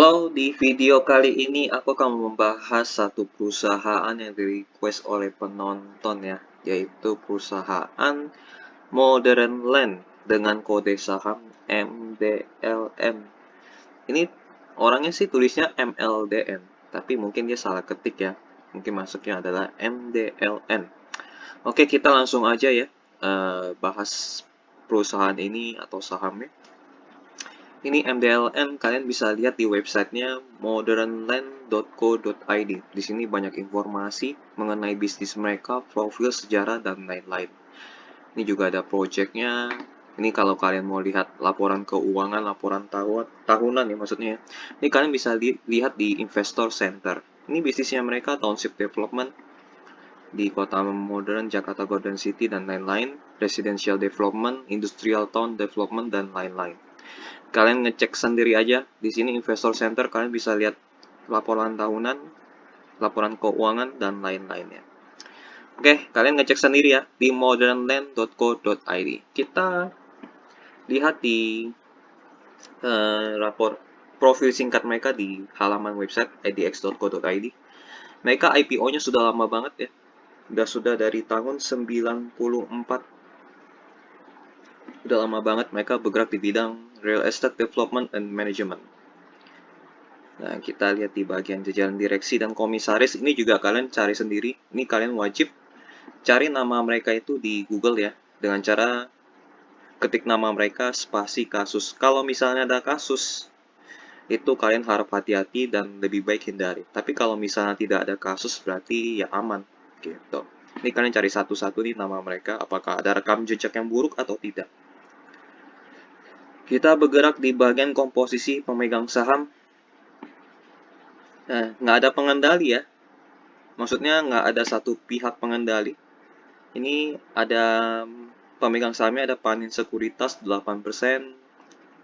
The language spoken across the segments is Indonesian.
Halo, di video kali ini aku akan membahas satu perusahaan yang di-request oleh penonton ya, yaitu perusahaan Modern Land dengan kode saham MDLN. Ini orangnya sih tulisnya MLDN, tapi mungkin dia salah ketik ya. Mungkin masuknya adalah MDLN. Oke, kita langsung aja ya bahas perusahaan ini atau sahamnya. Ini MDLN, kalian bisa lihat di websitenya modernland.co.id. Di sini banyak informasi mengenai bisnis mereka, profil, sejarah, dan lain-lain. Ini juga ada projectnya. Ini kalau kalian mau lihat laporan keuangan, laporan tahunan ya maksudnya. Ini kalian bisa lihat di Investor Center. Ini bisnisnya mereka, Township Development di Kota Modern, Jakarta Golden City, dan lain-lain. Residential Development, Industrial Town Development, dan lain-lain. Kalian ngecek sendiri aja di sini Investor Center, kalian bisa lihat laporan tahunan, laporan keuangan, dan lain-lainnya. Oke, kalian ngecek sendiri ya di modernland.co.id. Kita lihat di rapor profil singkat mereka di halaman website idx.co.id. Mereka IPO-nya sudah lama banget ya. Sudah dari tahun 94. Udah lama banget mereka bergerak di bidang real estate development and management. Nah, kita lihat di bagian jajaran direksi dan komisaris, ini juga kalian cari sendiri. Ini kalian wajib cari nama mereka itu di Google ya, dengan cara ketik nama mereka spasi kasus. Kalau misalnya ada kasus, itu kalian harap hati-hati dan lebih baik hindari. Tapi kalau misalnya tidak ada kasus, berarti ya aman, gitu. Ini kalian cari satu-satu nih nama mereka, apakah ada rekam jejak yang buruk atau tidak. Kita bergerak di bagian komposisi pemegang saham. Nah, nggak ada pengendali ya. Maksudnya nggak ada satu pihak pengendali. Ini ada pemegang sahamnya, ada Panin Sekuritas 8%,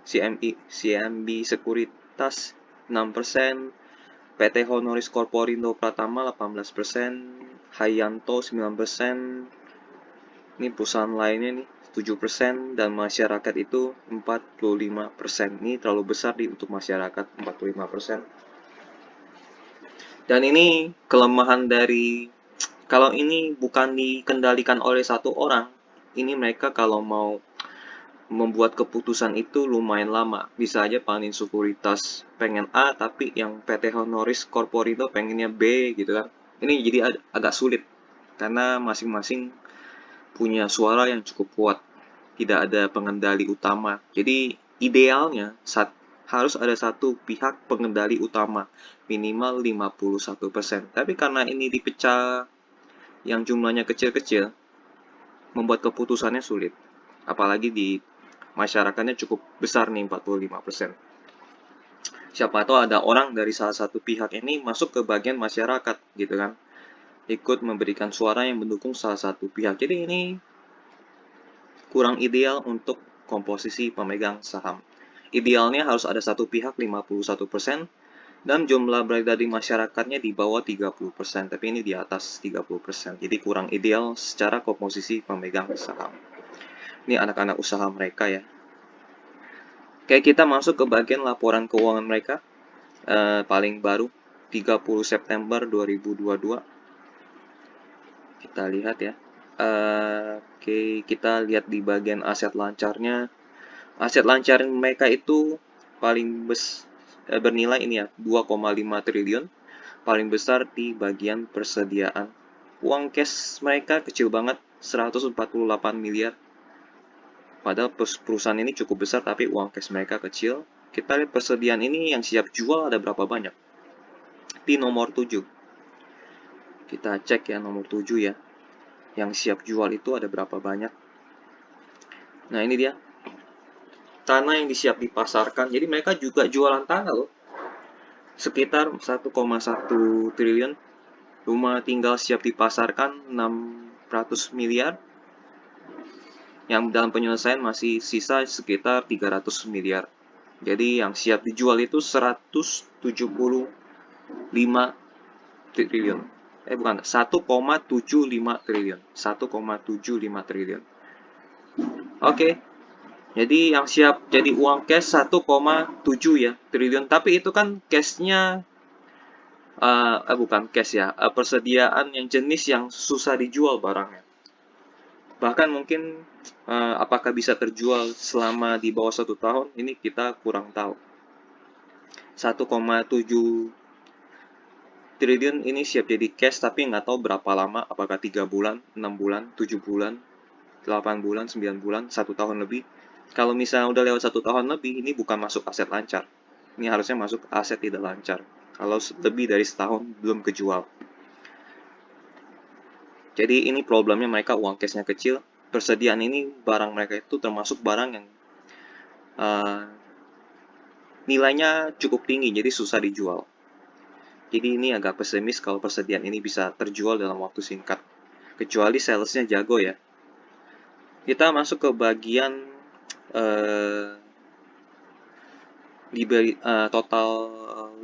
CMB Sekuritas 6%, PT Honoris Corporindo Pratama 18%, Hayanto 9%, ini perusahaan lainnya nih 7%, dan masyarakat itu 45%. Ini terlalu besar untuk masyarakat 45%. Dan ini kelemahan dari, kalau ini bukan dikendalikan oleh satu orang, ini mereka kalau mau membuat keputusan itu lumayan lama. Bisa aja Panin Sekuritas pengen A, tapi yang PT Honoris Corporindo pengennya B gitu kan. Ini jadi agak sulit, karena masing-masing punya suara yang cukup kuat. Tidak ada pengendali utama. Jadi idealnya harus ada satu pihak pengendali utama, minimal 51%. Tapi karena ini dipecah yang jumlahnya kecil-kecil, membuat keputusannya sulit. Apalagi di masyarakatnya cukup besar nih, 45%. Siapa tahu ada orang dari salah satu pihak ini masuk ke bagian masyarakat gitu kan, ikut memberikan suara yang mendukung salah satu pihak. Jadi ini kurang ideal untuk komposisi pemegang saham. Idealnya harus ada satu pihak 51% dan jumlah berada di masyarakatnya di bawah 30%, tapi ini di atas 30%. Jadi kurang ideal secara komposisi pemegang saham. Ini anak-anak usaha mereka ya. Oke, kita masuk ke bagian laporan keuangan mereka. Paling baru 30 September 2022. Kita lihat ya. Oke, kita lihat di bagian aset lancarnya. Aset lancar mereka itu paling bernilai ini ya, 2,5 triliun. Paling besar di bagian persediaan. Uang cash mereka kecil banget, 148 miliar. Padahal perusahaan ini cukup besar, tapi uang cash mereka kecil. Kita lihat persediaan ini yang siap jual ada berapa banyak. Di nomor 7. Kita cek ya nomor 7 ya. Yang siap jual itu ada berapa banyak. Nah ini dia. Tanah yang disiap dipasarkan. Jadi mereka juga jualan tanah loh. Sekitar 1,1 triliun. Rumah tinggal siap dipasarkan 600 miliar. Yang dalam penyelesaian masih sisa sekitar 300 miliar. Jadi yang siap dijual itu 175 triliun. Bukan, 1,75 triliun. 1,75 triliun. Oke. Jadi yang siap jadi uang cash 1,7 ya triliun. Tapi itu kan cashnya bukan cash ya, persediaan yang jenis yang susah dijual barangnya. Bahkan mungkin apakah bisa terjual selama di bawah 1 tahun, ini kita kurang tahu. 1,7 triliun ini siap jadi cash tapi nggak tahu berapa lama, apakah 3 bulan, 6 bulan, 7 bulan, 8 bulan, 9 bulan, 1 tahun lebih. Kalau misalnya udah lewat 1 tahun lebih, ini bukan masuk aset lancar. Ini harusnya masuk aset tidak lancar. Kalau lebih dari setahun belum kejual. Jadi ini problemnya mereka uang cashnya kecil. Persediaan ini barang mereka itu termasuk barang yang uh, nilainya cukup tinggi, jadi susah dijual. Jadi ini agak pesimis kalau persediaan ini bisa terjual dalam waktu singkat. Kecuali salesnya jago ya. Kita masuk ke bagian uh, total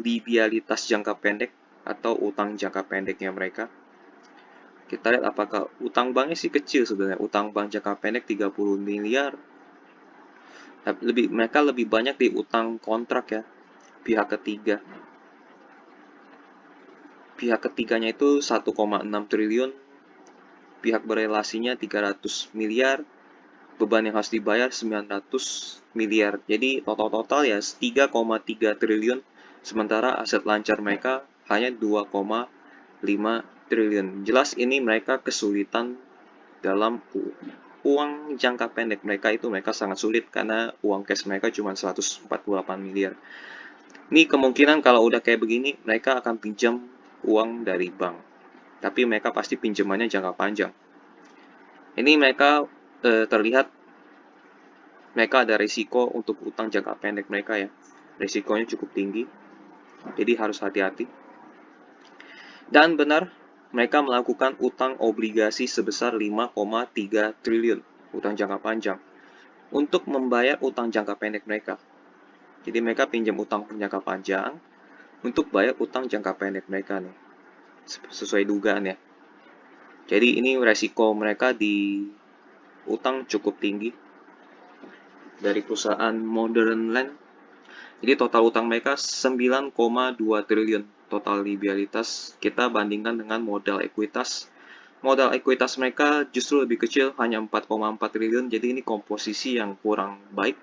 liabilitas jangka pendek atau utang jangka pendeknya mereka. Kita lihat apakah utang banknya sih kecil sebenarnya. Utang bank jangka pendek 30 miliar. Mereka lebih banyak di utang kontrak ya, pihak ketiga. Pihak ketiganya itu 1,6 triliun, pihak berelasinya 300 miliar, beban yang harus dibayar 900 miliar. Jadi total-total ya 3,3 triliun, sementara aset lancar mereka hanya 2,5 triliun. Jelas ini mereka kesulitan dalam uang jangka pendek mereka itu mereka sangat sulit karena uang cash mereka cuma 148 miliar. Ini kemungkinan kalau udah kayak begini mereka akan pinjam uang dari bank. Tapi mereka pasti pinjamannya jangka panjang. Ini mereka terlihat mereka ada risiko untuk utang jangka pendek mereka ya. Risikonya cukup tinggi. Jadi harus hati-hati. Dan benar, mereka melakukan utang obligasi sebesar 5,3 triliun utang jangka panjang untuk membayar utang jangka pendek mereka. Jadi mereka pinjam utang jangka panjang untuk bayar utang jangka pendek mereka nih. Sesuai dugaan ya. Jadi ini resiko mereka di utang cukup tinggi dari perusahaan Modern Land. Jadi total utang mereka 9,2 triliun total liabilitas. Kita bandingkan dengan modal ekuitas. Modal ekuitas mereka justru lebih kecil, hanya 4,4 triliun. Jadi ini komposisi yang kurang baik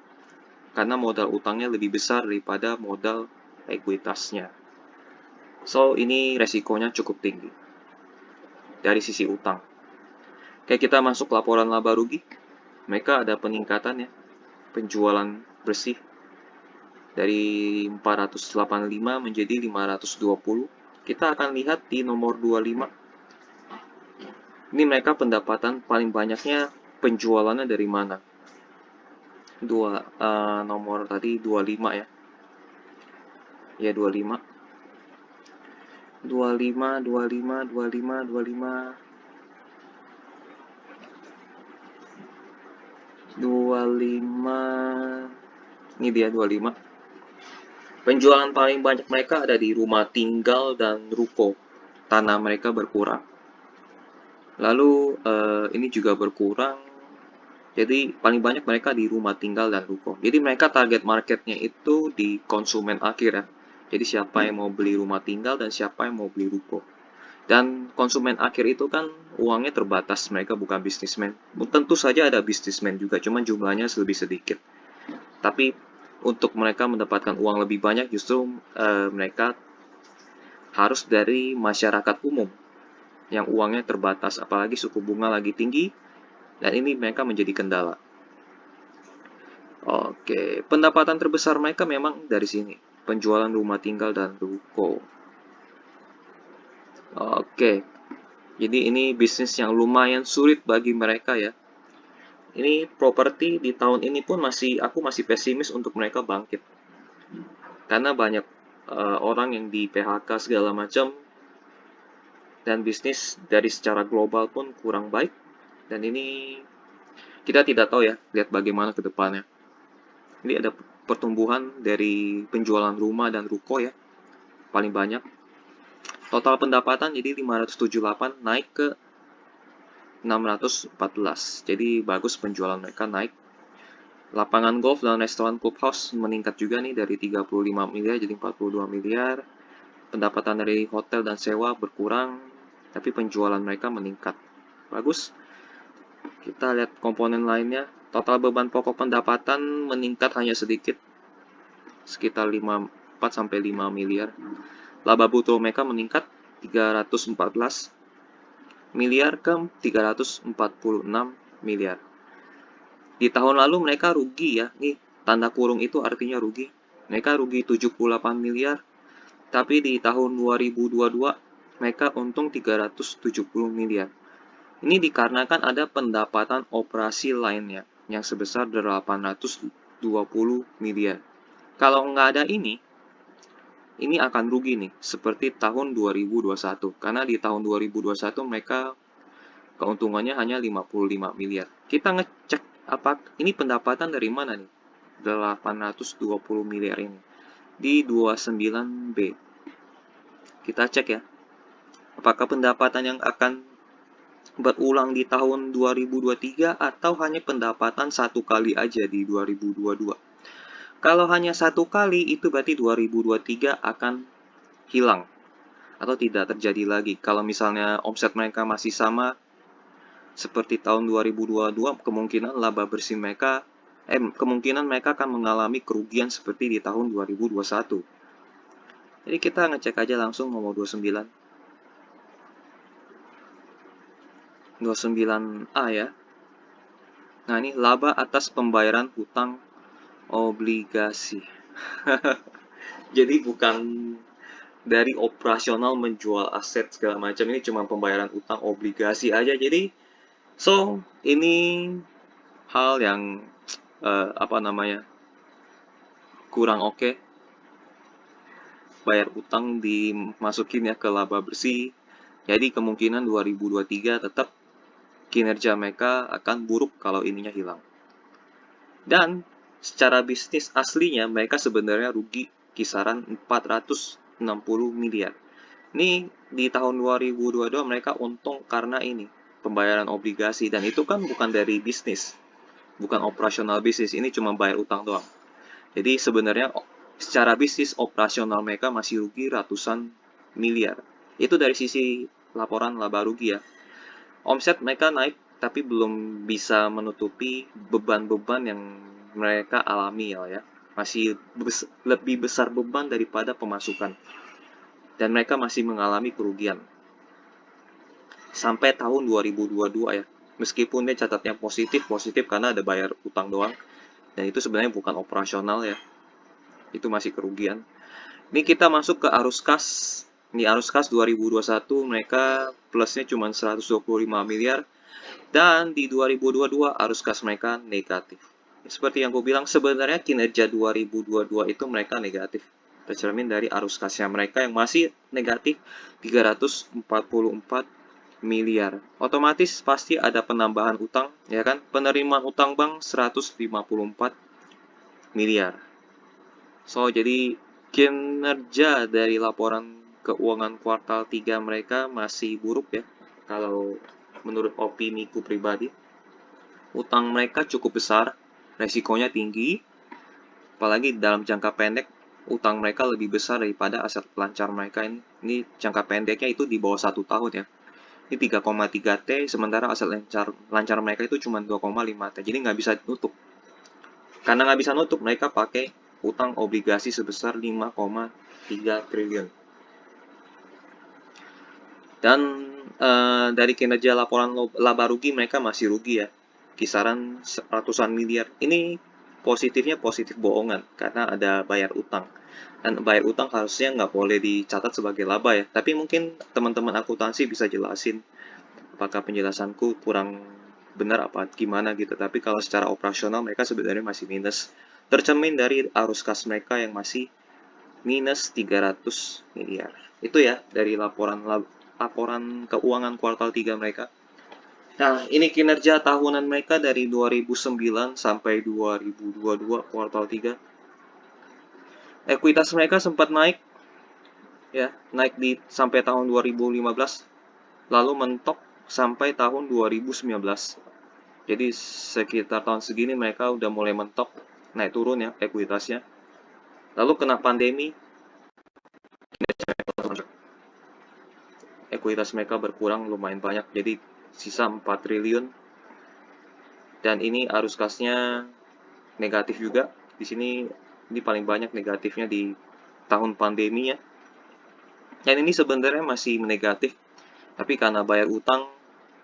karena modal utangnya lebih besar daripada modal ekuitasnya. So, ini resikonya cukup tinggi dari sisi utang. Kayak kita masuk laporan laba rugi, mereka ada peningkatan ya, penjualan bersih dari 485 menjadi 520. Kita akan lihat di nomor 25. Ini mereka pendapatan paling banyaknya penjualannya dari mana? Nomor tadi 25 ya. Ya 25. 25, 25, 25, 25. 25. Ini dia 25. Penjualan paling banyak mereka ada di rumah tinggal dan ruko. Tanah mereka berkurang. Lalu ini juga berkurang. Jadi paling banyak mereka di rumah tinggal dan ruko. Jadi mereka target marketnya itu di konsumen akhir ya. Jadi siapa yang mau beli rumah tinggal dan siapa yang mau beli ruko. Dan konsumen akhir itu kan uangnya terbatas, mereka bukan bisnismen. Tentu saja ada bisnismen juga, cuman jumlahnya lebih sedikit. Tapi untuk mereka mendapatkan uang lebih banyak justru mereka harus dari masyarakat umum yang uangnya terbatas, apalagi suku bunga lagi tinggi, dan ini mereka menjadi kendala. Oke, pendapatan terbesar mereka memang dari sini, penjualan rumah tinggal dan ruko. Oke, jadi ini bisnis yang lumayan sulit bagi mereka ya. Ini properti di tahun ini pun aku masih pesimis untuk mereka bangkit. Karena banyak orang yang di PHK segala macam, dan bisnis dari secara global pun kurang baik. Dan ini kita tidak tahu ya, lihat bagaimana ke depannya. Ini ada pertumbuhan dari penjualan rumah dan ruko ya, paling banyak. Total pendapatan jadi 578 naik ke 614. Jadi bagus penjualan mereka naik. Lapangan golf dan restoran clubhouse meningkat juga nih dari 35 miliar jadi 42 miliar. Pendapatan dari hotel dan sewa berkurang, tapi penjualan mereka meningkat. Bagus. Kita lihat komponen lainnya. Total beban pokok pendapatan meningkat hanya sedikit, sekitar 4-5 miliar. Laba bruto mereka meningkat 314 miliar ke 346 miliar. Di tahun lalu mereka rugi ya, nih tanda kurung itu artinya rugi. Mereka rugi 78 miliar, tapi di tahun 2022 mereka untung 370 miliar. Ini dikarenakan ada pendapatan operasi lainnya yang sebesar 820 miliar. Kalau nggak ada ini akan rugi nih, seperti tahun 2021. Karena di tahun 2021 mereka keuntungannya hanya 55 miliar. Kita ngecek apa ini pendapatan dari mana nih? 820 miliar ini. Di 29B. Kita cek ya. Apakah pendapatan yang akan berulang di tahun 2023 atau hanya pendapatan satu kali aja di 2022? Kalau hanya satu kali, itu berarti 2023 akan hilang atau tidak terjadi lagi. Kalau misalnya omset mereka masih sama seperti tahun 2022, kemungkinan laba bersih mereka kemungkinan mereka akan mengalami kerugian seperti di tahun 2021. Jadi kita ngecek aja langsung nomor 29. 29A ya. Nah, ini laba atas pembayaran hutang obligasi. Jadi bukan dari operasional menjual aset segala macam, ini cuma pembayaran utang obligasi aja. Jadi ini hal yang kurang oke. Bayar utang dimasukin ya ke laba bersih. Jadi kemungkinan 2023 tetap kinerja mereka akan buruk kalau ininya hilang. Dan secara bisnis aslinya mereka sebenarnya rugi kisaran 460 miliar. Ini di tahun 2022 mereka untung karena ini pembayaran obligasi, dan itu kan bukan dari bisnis, bukan operasional bisnis, ini cuma bayar utang doang. Jadi sebenarnya secara bisnis operasional mereka masih rugi ratusan miliar. Itu dari sisi laporan laba rugi ya. Omset mereka naik tapi belum bisa menutupi beban-beban yang mereka alami ya. Masih lebih besar beban daripada pemasukan. Dan mereka masih mengalami kerugian. Sampai tahun 2022 ya. Meskipun dia catatnya positif karena ada bayar utang doang. Dan itu sebenarnya bukan operasional ya. Itu masih kerugian. Ini kita masuk ke arus kas. Di arus kas 2021 mereka plusnya cuma 125 miliar. Dan di 2022 arus kas mereka negatif. Seperti yang gue bilang, sebenarnya kinerja 2022 itu mereka negatif. Tercermin dari arus kasnya mereka yang masih negatif 344 miliar. Otomatis pasti ada penambahan utang, ya kan? Penerimaan utang bank 154 miliar. Jadi kinerja dari laporan keuangan kuartal 3 mereka masih buruk ya. Kalau menurut opiniku pribadi, utang mereka cukup besar, resikonya tinggi, apalagi dalam jangka pendek utang mereka lebih besar daripada aset lancar mereka ini. Ini jangka pendeknya itu di bawah 1 tahun ya. Ini 3,3 T, sementara aset lancar mereka itu cuma 2,5 T. Jadi nggak bisa nutup. Karena nggak bisa nutup, mereka pakai utang obligasi sebesar 5,3 triliun. Dan dari kinerja laporan laba rugi mereka masih rugi ya, kisaran ratusan miliar. Ini positifnya positif bohongan karena ada bayar utang. Dan bayar utang harusnya nggak boleh dicatat sebagai laba ya. Tapi mungkin teman-teman akuntansi bisa jelasin apakah penjelasanku kurang benar apa gimana gitu. Tapi kalau secara operasional mereka sebenarnya masih minus. Tercermin dari arus kas mereka yang masih minus 300 miliar. Itu ya dari laporan keuangan kuartal 3 mereka. Nah, ini kinerja tahunan mereka dari 2009 sampai 2022 kuartal 3. Ekuitas mereka sempat naik ya, naik sampai tahun 2015, lalu mentok sampai tahun 2019. Jadi sekitar tahun segini mereka udah mulai mentok, naik turun ya ekuitasnya. Lalu kena pandemi, ekuitas mereka berkurang lumayan banyak, jadi sisa 4 triliun. Dan ini arus kasnya negatif juga. Di sini ini paling banyak negatifnya di tahun pandemi ya. Dan ini sebenarnya masih negatif, tapi karena bayar utang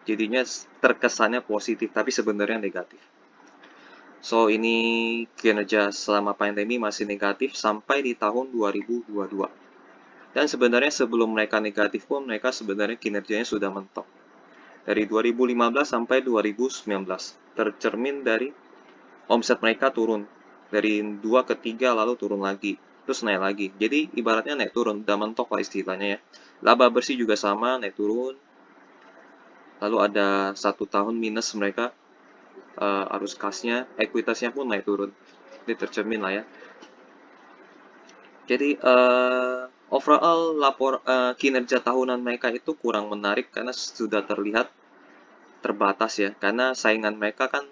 jadinya terkesannya positif, tapi sebenarnya negatif. So, ini kinerja selama pandemi masih negatif sampai di tahun 2022. Dan sebenarnya sebelum mereka negatif pun, mereka sebenarnya kinerjanya sudah mentok. Dari 2015 sampai 2019, tercermin dari omset mereka turun. Dari 2 ke 3 lalu turun lagi, terus naik lagi. Jadi ibaratnya naik turun, udah mentok lah istilahnya ya. Laba bersih juga sama, naik turun. Lalu ada 1 tahun minus mereka, arus kasnya, ekuitasnya pun naik turun. Ini tercermin lah ya. Jadi overall kinerja tahunan mereka itu kurang menarik karena sudah terlihat terbatas ya. Karena saingan mereka kan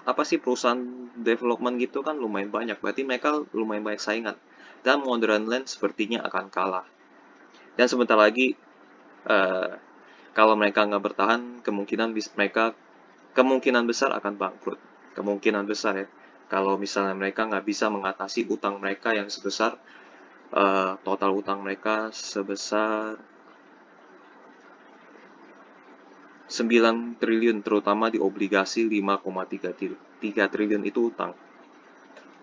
apa sih perusahaan development gitu kan lumayan banyak. Berarti mereka lumayan banyak saingan. Dan Modern Land sepertinya akan kalah. Dan sebentar lagi kalau mereka nggak bertahan, kemungkinan besar akan bangkrut. Kemungkinan besar ya. Kalau misalnya mereka nggak bisa mengatasi utang mereka yang sebesar total utang mereka sebesar 9 triliun, terutama di obligasi 5,3 triliun itu utang.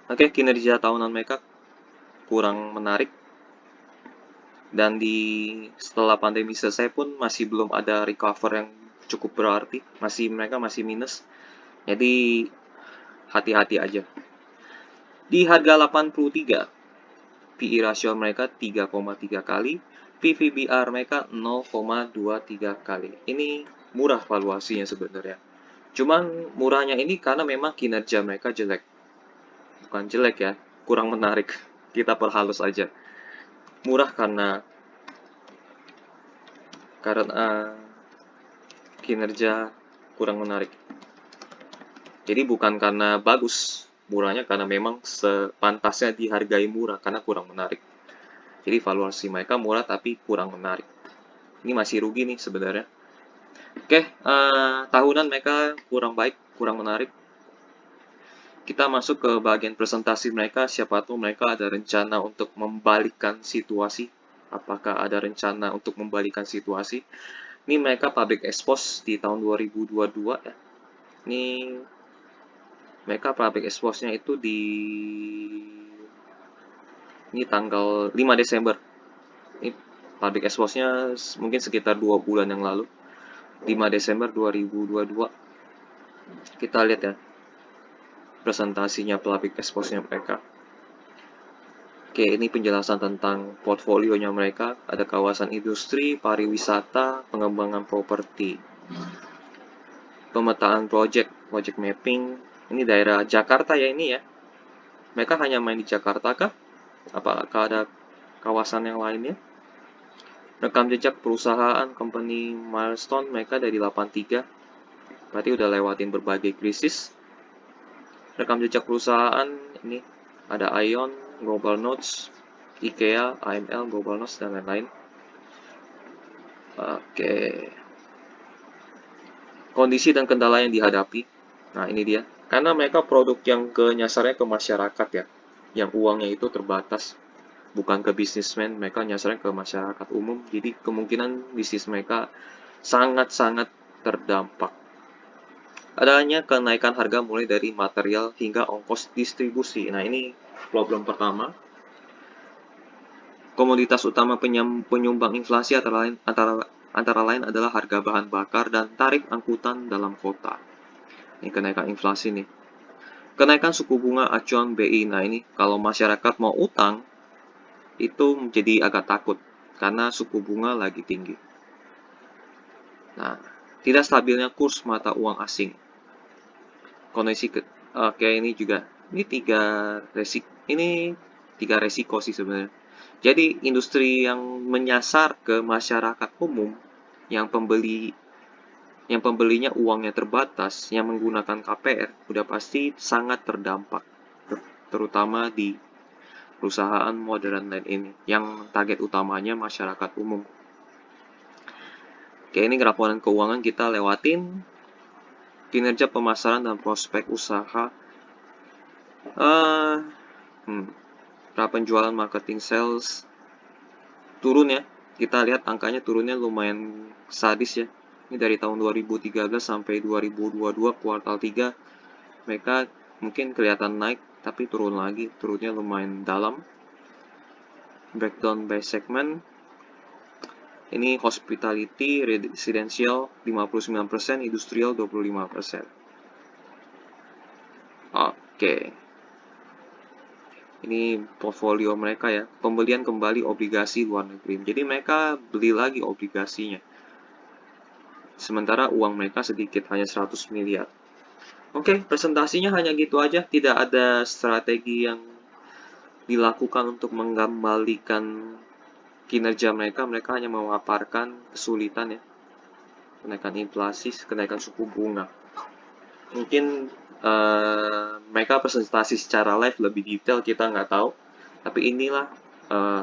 Oke, kinerja tahunan mereka kurang menarik. Dan setelah pandemi selesai pun masih belum ada recover yang cukup berarti. Mereka masih minus. Jadi hati-hati aja. Di harga 83, PE rasio mereka 3,3 kali, PVBR mereka 0,23 kali. Ini murah valuasinya sebenarnya. Cuman murahnya ini karena memang kinerja mereka jelek. Bukan jelek ya, kurang menarik. Kita perhalus aja. Murah karena kinerja kurang menarik. Jadi bukan karena bagus, murahnya karena memang sepantasnya dihargai murah karena kurang menarik. Jadi valuasi mereka murah tapi kurang menarik. Ini masih rugi nih sebenarnya. Oke, tahunan mereka kurang baik, kurang menarik. Kita masuk ke bagian presentasi mereka, siapa tahu mereka ada rencana untuk membalikkan situasi. Apakah ada rencana untuk membalikkan situasi? Ini mereka public expose di tahun 2022 ya. Ini mereka public expose-nya itu ini tanggal 5 Desember. Ini public expose-nya mungkin sekitar 2 bulan yang lalu. 5 Desember 2022. Kita lihat ya presentasinya public expose-nya mereka. Oke, ini penjelasan tentang portfolionya mereka. Ada kawasan industri, pariwisata, pengembangan properti, pemetaan project mapping. Ini daerah Jakarta ya ini ya. Mereka hanya main di Jakarta kah? Apakah ada kawasan yang lainnya? Rekam jejak perusahaan company milestone mereka dari 83. Berarti udah lewatin berbagai krisis. Rekam jejak perusahaan ini ada Ion, Global Notes, IKEA, AML, Global Notes, dan lain-lain. Oke. Kondisi dan kendala yang dihadapi. Nah, ini dia. Karena mereka produk yang nyasarnya ke masyarakat ya. Yang uangnya itu terbatas. Bukan ke bisnismen, mereka nyasarnya ke masyarakat umum. Jadi kemungkinan bisnis mereka sangat-sangat terdampak. Adanya kenaikan harga mulai dari material hingga ongkos distribusi. Nah, ini problem pertama. Komoditas utama penyumbang inflasi antara lain adalah harga bahan bakar dan tarif angkutan dalam kota. Ini kenaikan inflasi nih. Kenaikan suku bunga acuan BI. Nah, ini kalau masyarakat mau utang, itu menjadi agak takut karena suku bunga lagi tinggi. Nah, tidak stabilnya kurs mata uang asing. Kondisi ini juga tiga resiko sih sebenarnya. Jadi industri yang menyasar ke masyarakat umum, yang pembeli yang pembelinya uangnya terbatas, yang menggunakan KPR, udah pasti sangat terdampak, terutama di perusahaan modern lain ini, yang target utamanya masyarakat umum. Oke, ini laporan keuangan kita lewatin. Kinerja pemasaran dan prospek usaha. Penjualan marketing sales turun ya. Kita lihat angkanya turunnya lumayan sadis ya. Ini dari tahun 2013 sampai 2022 kuartal 3. Mereka mungkin kelihatan naik, tapi turun lagi. Turunnya lumayan dalam. Breakdown by segment. Ini hospitality, residential 59%, industrial 25%. Oke. Ini portfolio mereka ya. Pembelian kembali obligasi luar negeri. Jadi mereka beli lagi obligasinya. Sementara uang mereka sedikit, hanya 100 miliar. Oke, presentasinya hanya gitu aja. Tidak ada strategi yang dilakukan untuk mengembalikan kinerja mereka. Mereka hanya memaparkan kesulitan ya. Kenaikan inflasi, kenaikan suku bunga. Mungkin mereka presentasi secara live lebih detail, kita nggak tahu. Tapi inilah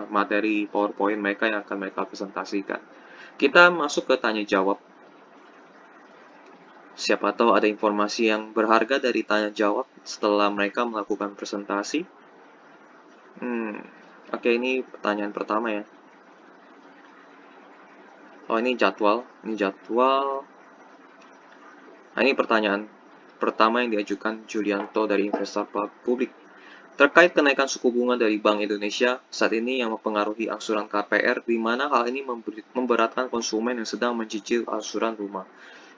materi PowerPoint mereka yang akan mereka presentasikan. Kita masuk ke tanya jawab. Siapa tahu ada informasi yang berharga dari tanya jawab setelah mereka melakukan presentasi. Oke, ini pertanyaan pertama ya. Oh, ini jadwal. Nah, ini pertanyaan pertama yang diajukan Julianto dari investor publik. Terkait kenaikan suku bunga dari Bank Indonesia, saat ini yang mempengaruhi angsuran KPR, di mana hal ini memberatkan konsumen yang sedang mencicil angsuran rumah.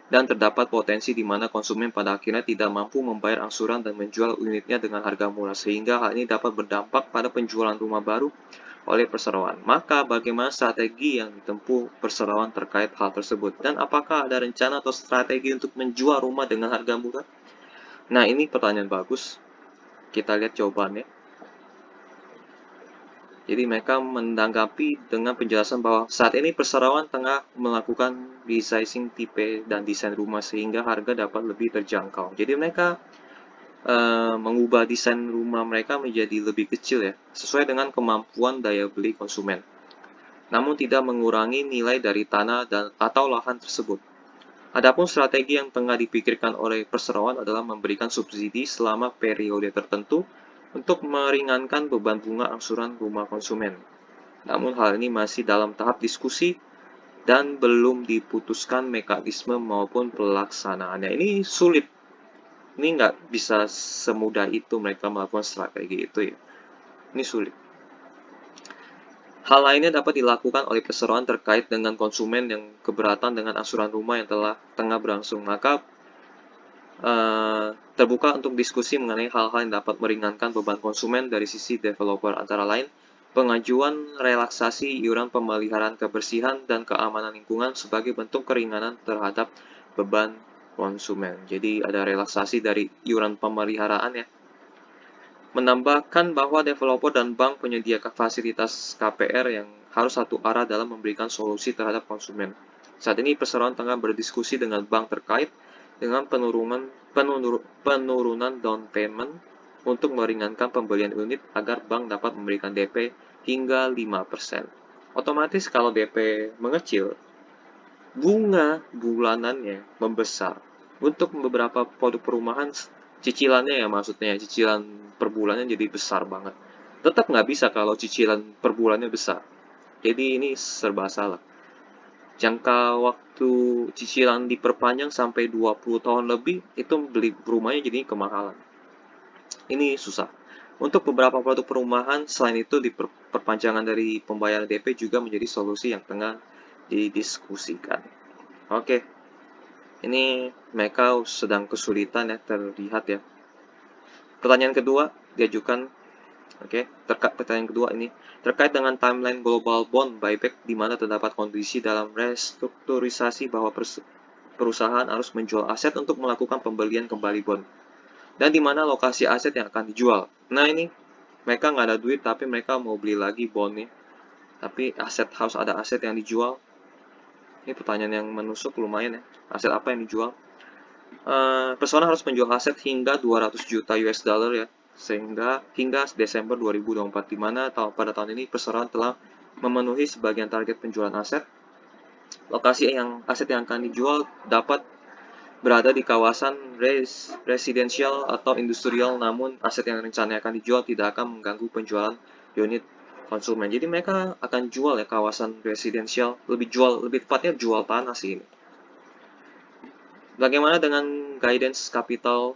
Dan terdapat potensi di mana konsumen pada akhirnya tidak mampu membayar angsuran dan menjual unitnya dengan harga murah, sehingga hal ini dapat berdampak pada penjualan rumah baru oleh perseroan. Maka bagaimana strategi yang ditempuh perseroan terkait hal tersebut? Dan apakah ada rencana atau strategi untuk menjual rumah dengan harga murah? Nah, ini pertanyaan bagus. Kita lihat jawabannya. Jadi mereka menanggapi dengan penjelasan bahwa saat ini perseroan tengah melakukan resizing tipe dan desain rumah sehingga harga dapat lebih terjangkau. Jadi mereka mengubah desain rumah mereka menjadi lebih kecil ya, sesuai dengan kemampuan daya beli konsumen. Namun tidak mengurangi nilai dari tanah dan atau lahan tersebut. Adapun strategi yang tengah dipikirkan oleh perseroan adalah memberikan subsidi selama periode tertentu untuk meringankan beban bunga angsuran rumah konsumen. Namun hal ini masih dalam tahap diskusi dan belum diputuskan mekanisme maupun pelaksanaannya. Ini sulit. Ini nggak bisa semudah itu mereka melakukan strategi itu ya. Ini sulit. Hal lainnya dapat dilakukan oleh perseroan terkait dengan konsumen yang keberatan dengan angsuran rumah yang tengah berlangsung. Maka terbuka untuk diskusi mengenai hal-hal yang dapat meringankan beban konsumen dari sisi developer, antara lain pengajuan relaksasi iuran pemeliharaan kebersihan dan keamanan lingkungan sebagai bentuk keringanan terhadap beban konsumen. Jadi ada relaksasi dari iuran pemeliharaan ya. Menambahkan bahwa developer dan bank penyedia fasilitas KPR yang harus satu arah dalam memberikan solusi terhadap konsumen. Saat ini perseroan tengah berdiskusi dengan bank terkait dengan penurunan down payment untuk meringankan pembelian unit agar bank dapat memberikan DP hingga 5%. Otomatis kalau DP mengecil, bunga bulanannya membesar. Untuk beberapa produk perumahan, cicilannya ya maksudnya, cicilan per bulannya jadi besar banget. Tetap nggak bisa kalau cicilan per bulannya besar. Jadi ini serba salah. Jangka waktu cicilan diperpanjang sampai 20 tahun lebih, itu beli rumahnya jadi kemahalan. Ini susah. Untuk beberapa produk perumahan, selain itu perpanjangan dari pembayaran DP juga menjadi solusi yang tengah didiskusikan. Oke, ini mereka sedang kesulitan ya, terlihat ya. Pertanyaan kedua diajukan, pertanyaan kedua ini terkait dengan timeline global bond buyback, di mana terdapat kondisi dalam restrukturisasi bahwa perusahaan harus menjual aset untuk melakukan pembelian kembali bond, dan di mana lokasi aset yang akan dijual. Nah ini mereka nggak ada duit tapi mereka mau beli lagi bondnya, tapi harus ada aset yang dijual. Ini pertanyaan yang menusuk lumayan ya. Aset apa yang dijual? Persona harus menjual aset hingga 200 juta US dollar ya, sehingga hingga Desember 2024, di mana pada tahun ini Persona telah memenuhi sebagian target penjualan aset. Lokasi aset yang akan dijual dapat berada di kawasan residensial atau industrial, namun aset yang rencananya akan dijual tidak akan mengganggu penjualan unit konsumen. Jadi mereka akan jual ya kawasan residensial, lebih tepatnya jual tanah sih ini. Bagaimana dengan guidance capital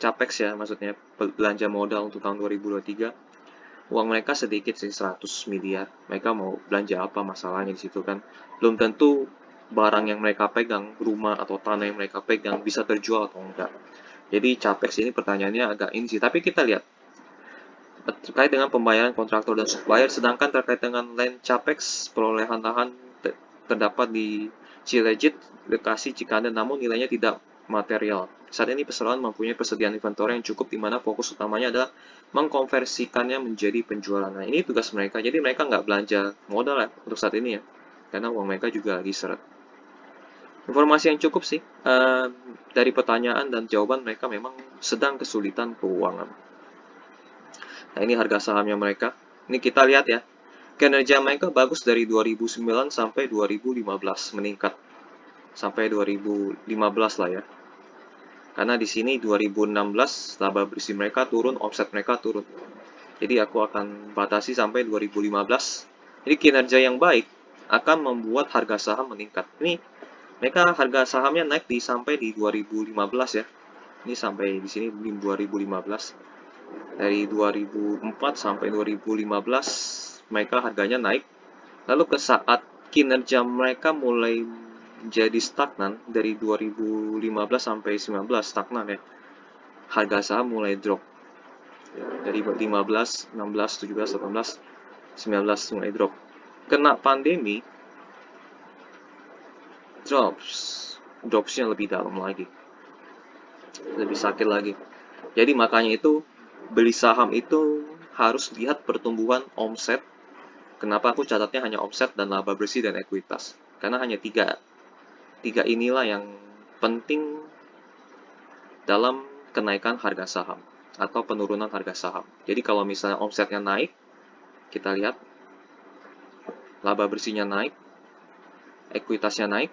capex ya, maksudnya belanja modal untuk tahun 2023? Uang mereka sedikit sih, 100 miliar. Mereka mau belanja apa masalahnya di situ kan? Belum tentu barang yang mereka pegang, rumah atau tanah yang mereka pegang bisa terjual atau enggak. Jadi capex ini pertanyaannya agak ini sih. Tapi kita lihat terkait dengan pembayaran kontraktor dan supplier, sedangkan terkait dengan land capex, perolehan lahan terdapat di Cilejit, Bekasi, Cikande, namun nilainya tidak material. Saat ini perseroan mempunyai persediaan inventory yang cukup, di mana fokus utamanya adalah mengkonversikannya menjadi penjualan. Nah, ini tugas mereka. Jadi mereka nggak belanja modal ya untuk saat ini ya, karena uang mereka juga lagi seret. Informasi yang cukup sih. Dari pertanyaan dan jawaban mereka memang sedang kesulitan keuangan. Nah, ini harga sahamnya mereka. Ini kita lihat ya. Kinerja mereka bagus dari 2009 sampai 2015, meningkat sampai 2015 lah ya. Karena di sini 2016 laba bersih mereka turun, omset mereka turun. Jadi aku akan batasi sampai 2015. Jadi kinerja yang baik akan membuat harga saham meningkat. Ini mereka harga sahamnya naik sampai di 2015 ya. Ini sampai di sini di 2015. Dari 2004 sampai 2015 mereka harganya naik. Lalu ke saat kinerja mereka mulai jadi stagnan dari 2015 sampai 19 stagnan ya. Harga saham mulai drop. Dari 15, 16, 17, 18, 19 mulai drop. Kena pandemi, dropsnya lebih dalam lagi. Lebih sakit lagi. Jadi makanya itu beli saham itu harus lihat pertumbuhan omset. Kenapa aku catatnya hanya omset dan laba bersih dan ekuitas? Karena hanya tiga inilah yang penting dalam kenaikan harga saham atau penurunan harga saham. Jadi kalau misalnya omsetnya naik, kita lihat laba bersihnya naik, ekuitasnya naik,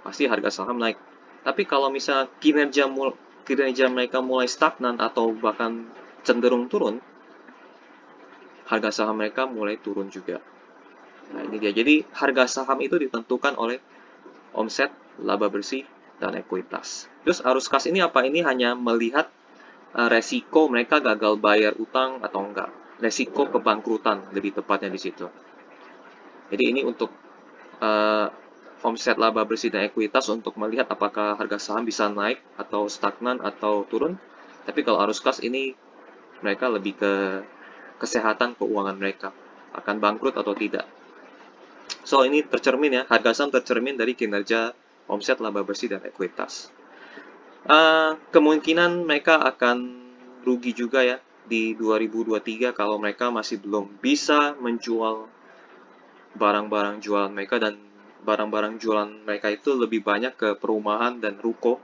pasti harga saham naik. Tapi kalau misalnya kinerja mereka mulai stagnan atau bahkan cenderung turun, harga saham mereka mulai turun juga. Nah, ini dia. Jadi harga saham itu ditentukan oleh omset, laba bersih, dan ekuitas. Terus arus kas ini apa? Ini hanya melihat resiko mereka gagal bayar utang atau enggak. Resiko kebangkrutan lebih tepatnya di situ. Jadi ini untuk omset, laba bersih, dan ekuitas untuk melihat apakah harga saham bisa naik atau stagnan atau turun. Tapi kalau arus kas ini mereka lebih ke kesehatan keuangan mereka, akan bangkrut atau tidak. So ini tercermin ya, harga saham tercermin dari kinerja omset, laba bersih, dan ekuitas. Kemungkinan mereka akan rugi juga ya di 2023 kalau mereka masih belum bisa menjual barang-barang jualan mereka, dan barang-barang jualan mereka itu lebih banyak ke perumahan dan ruko.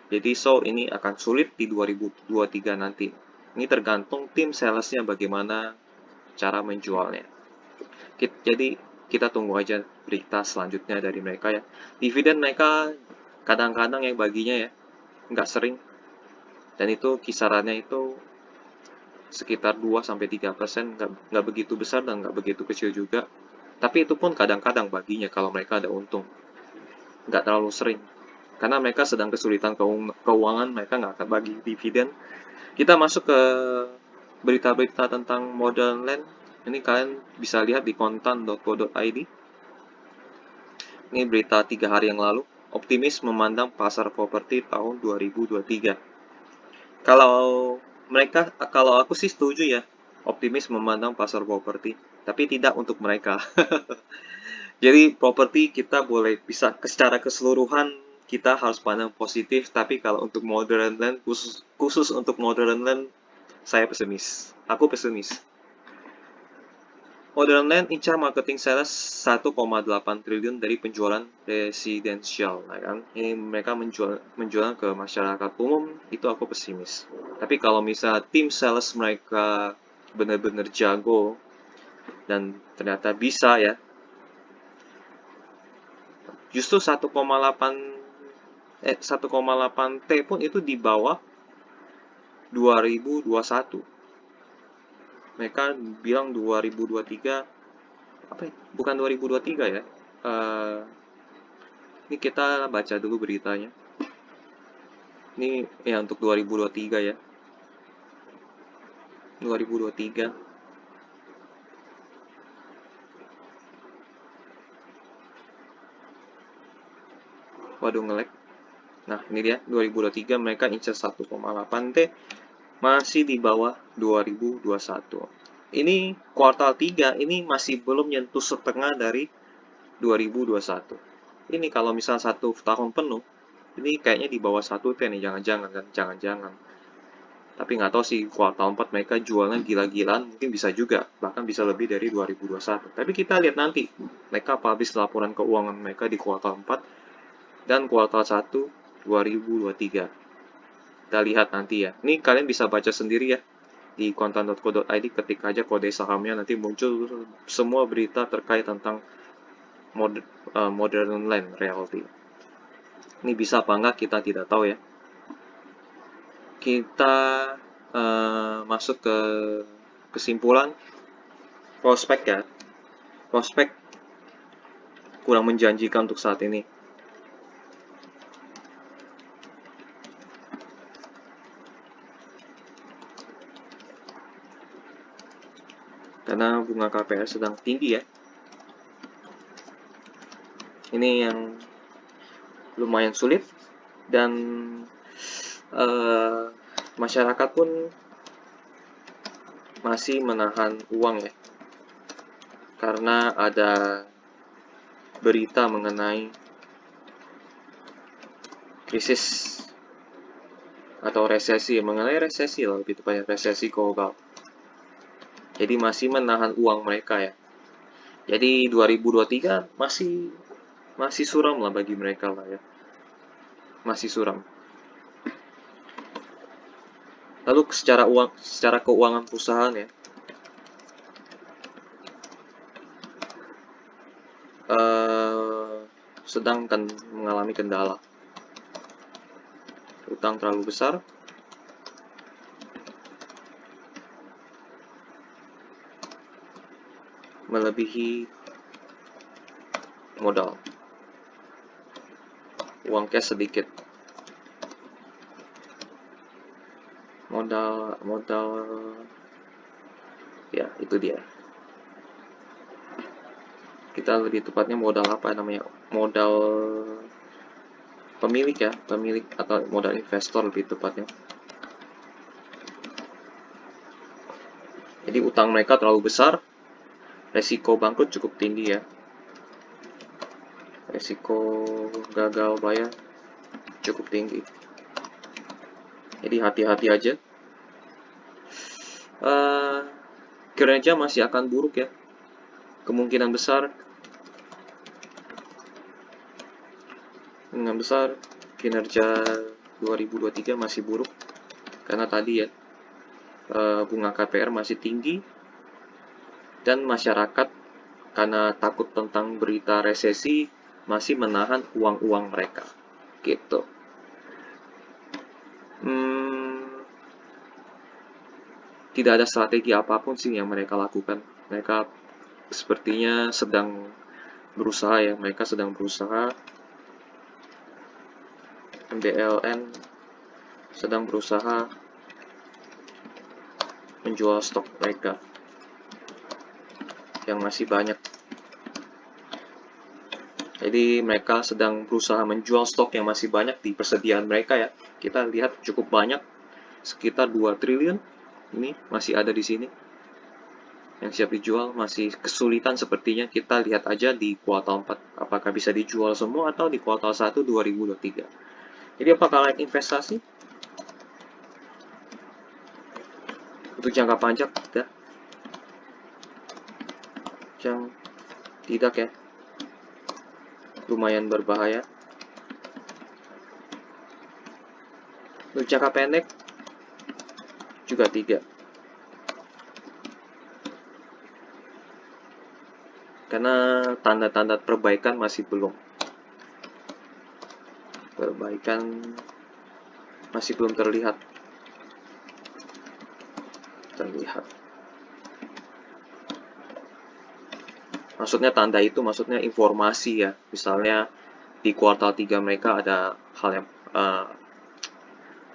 Jadi so ini akan sulit di 2023 nanti. Ini tergantung tim salesnya bagaimana cara menjualnya. Jadi kita tunggu aja berita selanjutnya dari mereka ya. Dividen mereka kadang-kadang yang baginya ya, nggak sering. Dan itu kisarannya itu sekitar 2-3%, nggak begitu besar dan nggak begitu kecil juga. Tapi itu pun kadang-kadang baginya kalau mereka ada untung. Nggak terlalu sering. Karena mereka sedang kesulitan keuangan, mereka nggak akan bagi dividen. Kita masuk ke berita-berita tentang modern land. Ini kalian bisa lihat di kontan.co.id. Ini berita 3 hari yang lalu. Optimis memandang pasar properti tahun 2023. Kalau aku sih setuju ya, optimis memandang pasar properti, tapi tidak untuk mereka. Jadi properti kita boleh bisa secara keseluruhan kita harus pandang positif, tapi kalau untuk modern land, khusus untuk modern land, saya pesimis. Aku pesimis. Modern Land incar marketing sales 1,8 triliun dari penjualan residensial, nah kan? Ini mereka menjual ke masyarakat umum, itu aku pesimis. Tapi kalau misalnya tim sales mereka benar-benar jago dan ternyata bisa ya, justru 1,8 T pun itu di bawah 2021. Mereka bilang 2023, apa ya? Bukan 2023 ya. Eh, ini kita baca dulu beritanya. Ini ya untuk 2023 ya. 2023. Waduh, nge-lag. Nah, ini dia 2023 mereka incar 1,8 T, masih di bawah 2021. Ini kuartal 3 ini masih belum nyentuh setengah dari 2021. Ini kalau misal 1 tahun penuh, ini kayaknya di bawah 1 T nih, jangan-jangan kan, jangan-jangan. Tapi nggak tahu sih, kuartal 4 mereka jualnya gila-gilaan, mungkin bisa juga, bahkan bisa lebih dari 2021. Tapi kita lihat nanti, mereka publish laporan keuangan mereka di kuartal 4 dan kuartal 1 2023. Kita lihat nanti ya. Ini kalian bisa baca sendiri ya di kontan.co.id, ketik aja kode sahamnya, nanti muncul semua berita terkait tentang Modern Land Realty. Ini bisa apa enggak kita tidak tahu ya. Kita masuk ke kesimpulan. Prospek ya. Prospek kurang menjanjikan untuk saat ini. Karena bunga KPR sedang tinggi ya. Ini yang lumayan sulit dan masyarakat pun masih menahan uang ya, karena ada berita mengenai krisis atau resesi, mengenai resesi lah lebih tepatnya, resesi global. Jadi masih menahan uang mereka ya. Jadi 2023 masih suram lah bagi mereka lah ya. Masih suram. Lalu secara keuangan perusahaan ya, sedang mengalami kendala. Utang terlalu besar, melebihi modal. Uang cash sedikit. Modal ya itu dia. Kita lebih tepatnya modal apa namanya? Modal pemilik ya, pemilik atau modal investor lebih tepatnya. Jadi utang mereka terlalu besar, resiko bangkrut cukup tinggi ya. Resiko gagal bayar cukup tinggi. Jadi hati-hati aja. Kinerja masih akan buruk ya. Kemungkinan besar kinerja 2023 masih buruk karena tadi ya, bunga KPR masih tinggi dan masyarakat karena takut tentang berita resesi masih menahan uang-uang mereka gitu. Tidak ada strategi apapun sih yang mereka lakukan. Mereka sepertinya sedang berusaha ya, mereka sedang berusaha. MBLN sedang berusaha menjual stok mereka yang masih banyak. Jadi mereka sedang berusaha menjual stok yang masih banyak di persediaan mereka ya. Kita lihat cukup banyak, sekitar 2 triliun ini masih ada di sini yang siap dijual, masih kesulitan sepertinya. Kita lihat aja di kuartal 4 apakah bisa dijual semua atau di kuartal 1 2023. Jadi apakah layak investasi? Untuk jangka panjang tidak. Yang tidak ya, lumayan berbahaya. Untuk jangka pendek juga tidak, karena tanda-tanda perbaikan masih belum. Perbaikan masih belum terlihat. Maksudnya tanda itu maksudnya informasi ya. Misalnya di kuartal 3 mereka ada hal yang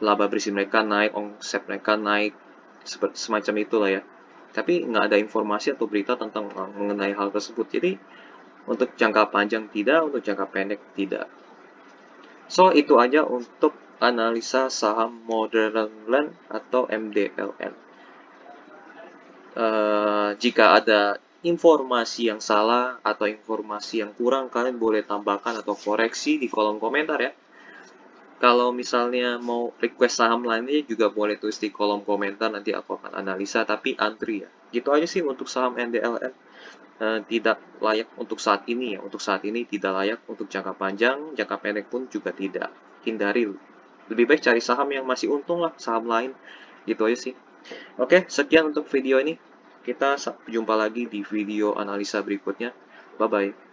laba bersih mereka naik, omset mereka naik, semacam itulah ya. Tapi nggak ada informasi atau berita tentang mengenai hal tersebut. Jadi untuk jangka panjang tidak, untuk jangka pendek tidak. So itu aja untuk analisa saham Modern Land atau MDLN. Jika ada informasi yang salah atau informasi yang kurang, kalian boleh tambahkan atau koreksi di kolom komentar ya. Kalau misalnya mau request saham lainnya juga boleh tulis di kolom komentar, nanti aku akan analisa, tapi antri ya. Gitu aja sih untuk saham NDLN. Tidak layak untuk saat ini ya. Untuk saat ini tidak layak, untuk jangka panjang, jangka pendek pun juga tidak. Hindari. Lebih baik cari saham yang masih untung lah, saham lain. Gitu aja sih. Oke, sekian untuk video ini. Kita jumpa lagi di video analisa berikutnya. Bye-bye.